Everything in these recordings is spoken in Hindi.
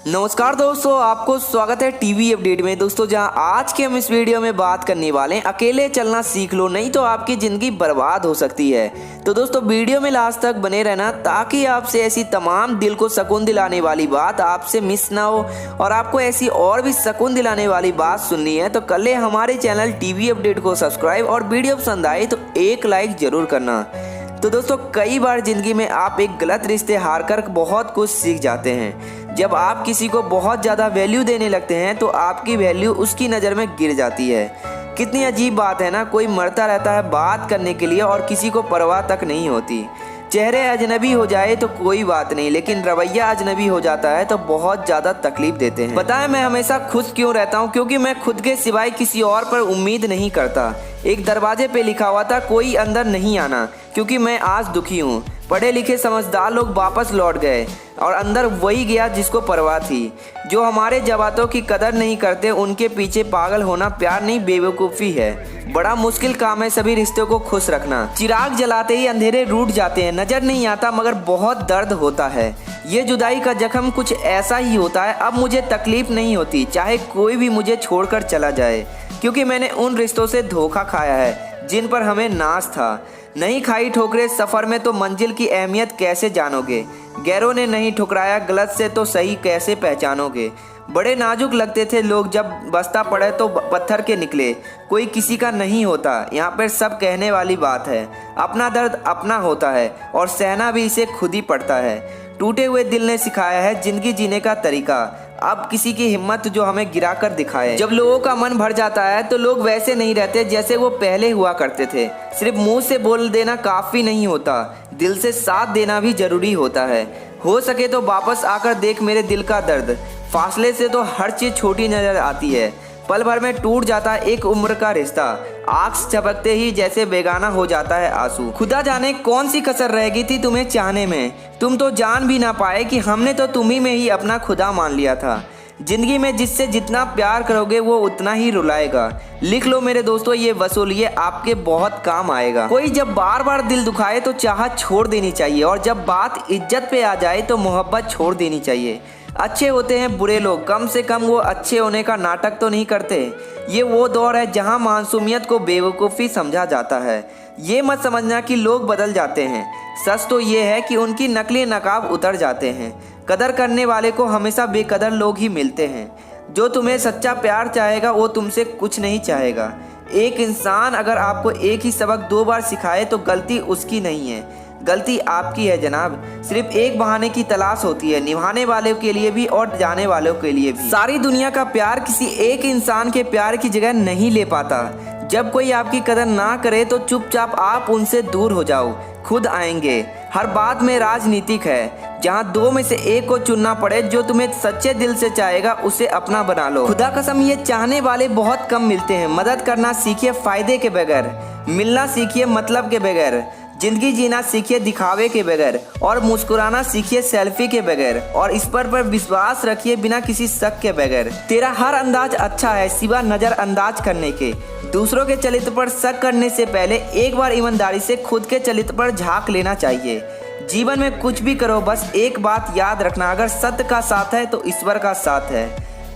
नमस्कार दोस्तों, आपको स्वागत है टीवी अपडेट में। दोस्तों, जहां आज के हम इस वीडियो में बात करने वाले हैं, अकेले चलना सीख लो नहीं तो आपकी ज़िंदगी बर्बाद हो सकती है। तो दोस्तों, वीडियो में लास्ट तक बने रहना ताकि आपसे ऐसी तमाम दिल को सुकून दिलाने वाली बात आपसे मिस ना हो। और आपको ऐसी और भी सुकून दिलाने वाली बात सुननी है तो कर ले हमारे चैनल टीवी अपडेट को सब्सक्राइब, और वीडियो पसंद आए तो एक लाइक ज़रूर करना। तो दोस्तों, कई बार ज़िंदगी में आप एक गलत रिश्ते हार कर बहुत कुछ सीख जाते हैं। जब आप किसी को बहुत ज़्यादा वैल्यू देने लगते हैं तो आपकी वैल्यू उसकी नज़र में गिर जाती है। कितनी अजीब बात है ना, कोई मरता रहता है बात करने के लिए और किसी को परवाह तक नहीं होती। चेहरे अजनबी हो जाए तो कोई बात नहीं, लेकिन रवैया अजनबी हो जाता है तो बहुत ज़्यादा तकलीफ देते हैं। पता है मैं हमेशा खुश क्यों रहता हूँ? क्योंकि मैं खुद के सिवाय किसी और पर उम्मीद नहीं करता। एक दरवाजे पे लिखा हुआ था कोई अंदर नहीं आना, क्योंकि मैं आज दुखी हूँ। पढ़े लिखे समझदार लोग वापस लौट गए और अंदर वही गया जिसको परवाह थी। जो हमारे जवातों की कदर नहीं करते उनके पीछे पागल होना प्यार नहीं बेवकूफ़ी है। बड़ा मुश्किल काम है सभी रिश्तों को खुश रखना। चिराग जलाते ही अंधेरे रूठ जाते हैं, नज़र नहीं आता मगर बहुत दर्द होता है। ये जुदाई का जख्म कुछ ऐसा ही होता है। अब मुझे तकलीफ नहीं होती चाहे कोई भी मुझे छोड़कर चला जाए, क्योंकि मैंने उन रिश्तों से धोखा खाया है जिन पर हमें नाज था। नहीं खाई ठोकरें सफ़र में तो मंजिल की अहमियत कैसे जानोगे? गैरों ने नहीं ठुकराया गलत से तो सही कैसे पहचानोगे? बड़े नाजुक लगते थे लोग, जब बस्ता पड़े तो पत्थर के निकले। कोई किसी का नहीं होता, यहाँ पर सब कहने वाली बात है। अपना दर्द अपना होता है और सहना भी इसे खुद ही पड़ता है। टूटे हुए दिल ने सिखाया है जिंदगी जीने का तरीका। अब किसी की हिम्मत जो हमें गिरा कर दिखाए। जब लोगों का मन भर जाता है तो लोग वैसे नहीं रहते जैसे वो पहले हुआ करते थे। सिर्फ मुंह से बोल देना काफ़ी नहीं होता, दिल से साथ देना भी ज़रूरी होता है। हो सके तो वापस आकर देख मेरे दिल का दर्द। फासले से तो हर चीज़ छोटी नज़र आती है, पल भर में टूट जाता है एक उम्र का रिश्ता। आँख झपकते ही जैसे बेगाना हो जाता है आंसू। खुदा जाने कौन सी कसर रह गई थी तुम्हें चाहने में, तुम तो जान भी ना पाए कि हमने तो तुम्ही में ही अपना खुदा मान लिया था। जिंदगी में जिससे जितना प्यार करोगे वो उतना ही रुलाएगा। लिख लो मेरे दोस्तों ये वसूल, ये आपके बहुत काम आएगा। कोई जब बार बार दिल दुखाए तो चाहत छोड़ देनी चाहिए, और जब बात इज्जत पे आ जाए तो मोहब्बत छोड़ देनी चाहिए। अच्छे होते हैं बुरे लोग, कम से कम वो अच्छे होने का नाटक तो नहीं करते। ये वो दौर है जहां मासूमियत को बेवकूफ़ी समझा जाता है। ये मत समझना कि लोग बदल जाते हैं, सच तो ये है कि उनकी नकली नकाब उतर जाते हैं। कदर करने वाले को हमेशा बेकदर लोग ही मिलते हैं। जो तुम्हें सच्चा प्यार चाहेगा वो तुमसे कुछ नहीं चाहेगा। एक इंसान अगर आपको एक ही सबक 2 बार सिखाए तो गलती उसकी नहीं है, गलती आपकी है जनाब। सिर्फ एक बहाने की तलाश होती है, निभाने वालों के लिए भी और जाने वालों के लिए भी। सारी दुनिया का प्यार किसी एक इंसान के प्यार की जगह नहीं ले पाता। जब कोई आपकी कदर ना करे तो चुपचाप आप उनसे दूर हो जाओ, खुद आएंगे। हर बात में राजनीतिक है, जहाँ 2 में से एक को चुनना पड़े। जो तुम्हें सच्चे दिल से चाहेगा उसे अपना बना लो। खुदा कसम ये चाहने वाले बहुत कम मिलते हैं। मदद करना सीखिए फायदे के बगैर, मिलना सीखिए मतलब के बगैर, जिंदगी जीना सीखिए दिखावे के बगैर, और मुस्कुराना सीखिए सेल्फी के बगैर, और इस पर विश्वास रखिए बिना किसी शक के बगैर। तेरा हर अंदाज अच्छा है सिवा नज़रअंदाज करने के। दूसरों के चरित्र पर शक करने से पहले एक बार ईमानदारी से खुद के चरित्र पर झांक लेना चाहिए। जीवन में कुछ भी करो बस एक बात याद रखना, अगर सत्य का साथ है तो ईश्वर का साथ है।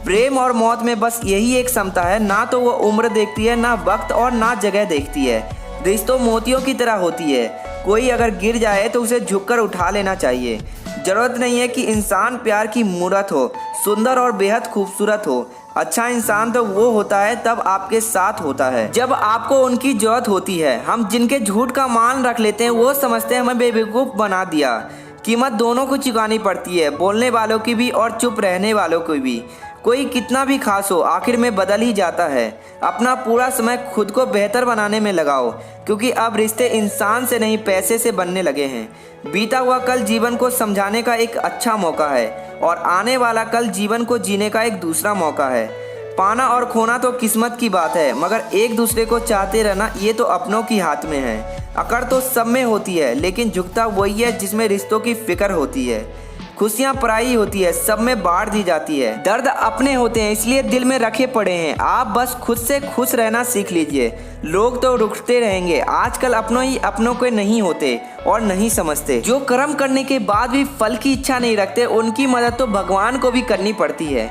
प्रेम और मौत में बस यही एक समता है, ना तो वो उम्र देखती है, ना वक्त और ना जगह देखती है। रिश्तों मोतियों की तरह होती है, कोई अगर गिर जाए तो उसे झुककर उठा लेना चाहिए। जरूरत नहीं है कि इंसान प्यार की मूरत हो, सुंदर और बेहद खूबसूरत हो। अच्छा इंसान तो वो होता है तब आपके साथ होता है जब आपको उनकी जरूरत होती है। हम जिनके झूठ का मान रख लेते हैं वो समझते हैं हमें बेवकूफ़ बना दिया। कीमत दोनों को चुकानी पड़ती है, बोलने वालों की भी और चुप रहने वालों की भी। कोई कितना भी खास हो आखिर में बदल ही जाता है। अपना पूरा समय खुद को बेहतर बनाने में लगाओ, क्योंकि अब रिश्ते इंसान से नहीं पैसे से बनने लगे हैं। बीता हुआ कल जीवन को समझाने का एक अच्छा मौका है, और आने वाला कल जीवन को जीने का एक दूसरा मौका है। पाना और खोना तो किस्मत की बात है, मगर एक दूसरे को चाहते रहना ये तो अपनों की हाथ में है। अकड़ तो सब में होती है, लेकिन झुकता वही है जिसमें रिश्तों की फिक्र होती है। खुशियाँ पराई होती है, सब में बांट दी जाती है। दर्द अपने होते हैं इसलिए दिल में रखे पड़े हैं। आप बस खुद से खुश रहना सीख लीजिए। लोग तो रुकते रहेंगे, आजकल अपनों ही अपनों के नहीं होते और नहीं समझते। जो कर्म करने के बाद भी फल की इच्छा नहीं रखते, उनकी मदद तो भगवान को भी करनी पड़ती है।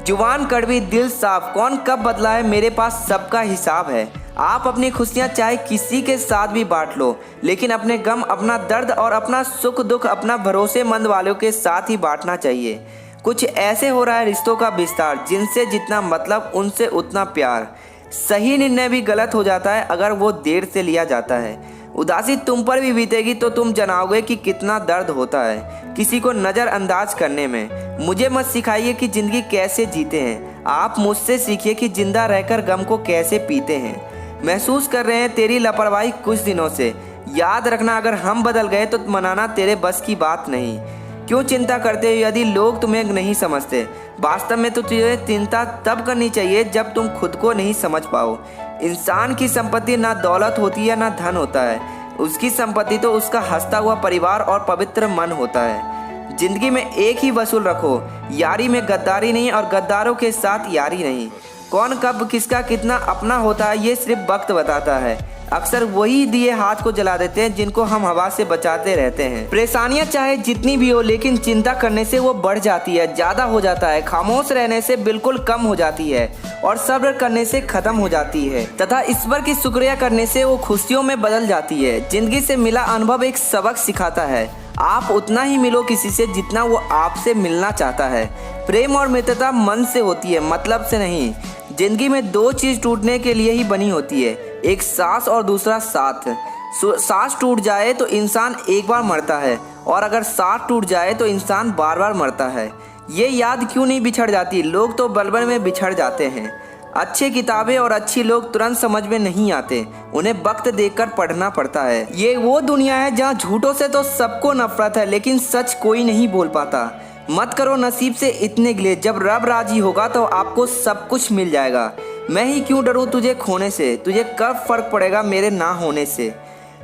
जुबान कड़वी दिल साफ, कौन कब बदला है मेरे पास सबका हिसाब है। आप अपनी खुशियाँ चाहे किसी के साथ भी बांट लो, लेकिन अपने गम, अपना दर्द और अपना सुख दुख अपना भरोसेमंद वालों के साथ ही बांटना चाहिए। कुछ ऐसे हो रहा है रिश्तों का विस्तार, जिनसे जितना मतलब उनसे उतना प्यार। सही निर्णय भी गलत हो जाता है अगर वो देर से लिया जाता है। उदासी तुम पर भी बीतेगी तो तुम जनाओगे कि कितना दर्द होता है किसी को नज़रअंदाज करने में। मुझे मत सिखाइए कि ज़िंदगी कैसे जीते हैं, आप मुझसे सीखिए कि जिंदा रहकर गम को कैसे पीते हैं। महसूस कर रहे हैं तेरी लापरवाही कुछ दिनों से, याद रखना अगर हम बदल गए तो मनाना तेरे बस की बात नहीं। क्यों चिंता करते हो यदि लोग तुम्हें नहीं समझते। वास्तव में तो तुझे चिंता तब करनी चाहिए जब तुम खुद को नहीं समझ पाओ। इंसान की संपत्ति ना दौलत होती है ना धन होता है, उसकी संपत्ति तो उसका हंसता हुआ परिवार और पवित्र मन होता है। जिंदगी में एक ही वसूल रखो, यारी में गद्दारी नहीं और गद्दारों के साथ यारी नहीं। कौन कब किसका कितना अपना होता है ये सिर्फ वक्त बताता है। अक्सर वही दिए हाथ को जला देते हैं जिनको हम हवा से बचाते रहते हैं। परेशानियां चाहे जितनी भी हो, लेकिन चिंता करने से वो बढ़ जाती है, ज्यादा हो जाता है। खामोश रहने से बिल्कुल कम हो जाती है और सब्र करने से खत्म हो जाती है तथा ईश्वर की शुक्रिया करने से वो खुशियों में बदल जाती है। जिंदगी से मिला अनुभव एक सबक सिखाता है। आप उतना ही मिलो किसी से जितना वो आपसे मिलना चाहता है। प्रेम और मित्रता मन से होती है, मतलब से नहीं। जिंदगी में दो चीज टूटने के लिए ही बनी होती है, एक सांस और दूसरा साथ। सांस टूट जाए तो इंसान एक बार मरता है और अगर साथ टूट जाए तो इंसान बार बार मरता है। ये याद क्यों नहीं बिछड़ जाती, लोग तो बलबल में बिछड़ जाते हैं। अच्छी किताबें और अच्छी लोग तुरंत समझ में नहीं आते, उन्हें वक्त देकर पढ़ना पड़ता है। ये वो दुनिया है जहाँ झूठों से तो सबको नफरत है, लेकिन सच कोई नहीं बोल पाता। मत करो नसीब से इतने गिले, जब रब राजी होगा तो आपको सब कुछ मिल जाएगा। मैं ही क्यों डरूं तुझे खोने से, तुझे कब फर्क पड़ेगा मेरे ना होने से।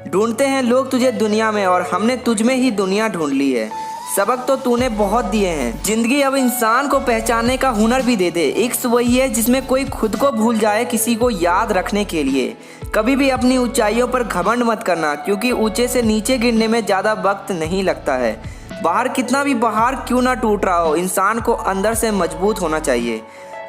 ढूंढते हैं लोग तुझे दुनिया में और हमने तुझ में ही दुनिया ढूंढ ली है। सबक तो तूने बहुत दिए हैं, जिंदगी अब इंसान को पहचानने का हुनर भी दे दे। इश्क वही है जिसमें कोई खुद को भूल जाए किसी को याद रखने के लिए। कभी भी अपनी ऊंचाइयों पर घमंड मत करना, क्योंकि ऊंचे से नीचे गिरने में ज़्यादा वक्त नहीं लगता है। बाहर कितना भी बाहर क्यों ना टूट रहा हो, इंसान को अंदर से मजबूत होना चाहिए।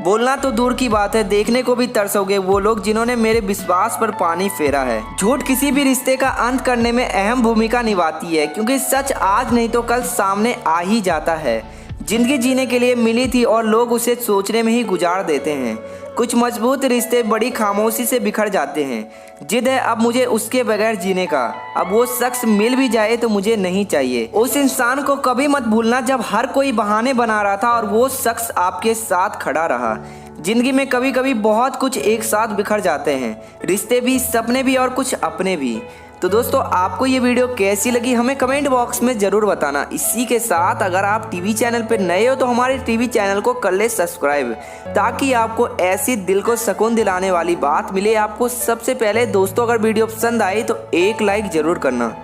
बोलना तो दूर की बात है, देखने को भी तरसोगे वो लोग जिन्होंने मेरे विश्वास पर पानी फेरा है। झूठ किसी भी रिश्ते का अंत करने में अहम भूमिका निभाती है, क्योंकि सच आज नहीं तो कल सामने आ ही जाता है। जिंदगी जीने के लिए मिली थी और लोग उसे सोचने में ही गुजार देते हैं। कुछ मजबूत रिश्ते बड़ी खामोशी से बिखर जाते हैं। जिद है अब मुझे उसके बगैर जीने का, अब वो शख्स मिल भी जाए तो मुझे नहीं चाहिए। उस इंसान को कभी मत भूलना जब हर कोई बहाने बना रहा था और वो शख्स आपके साथ खड़ा रहा। जिंदगी में कभी कभी बहुत कुछ एक साथ बिखर जाते हैं, रिश्ते भी, सपने भी और कुछ अपने भी। तो दोस्तों आपको ये वीडियो कैसी लगी हमें कमेंट बॉक्स में ज़रूर बताना। इसी के साथ अगर आप टीवी चैनल पर नए हो तो हमारे टीवी चैनल को कर ले सब्सक्राइब, ताकि आपको ऐसी दिल को सुकून दिलाने वाली बात मिले आपको सबसे पहले। दोस्तों अगर वीडियो पसंद आई तो एक लाइक ज़रूर करना।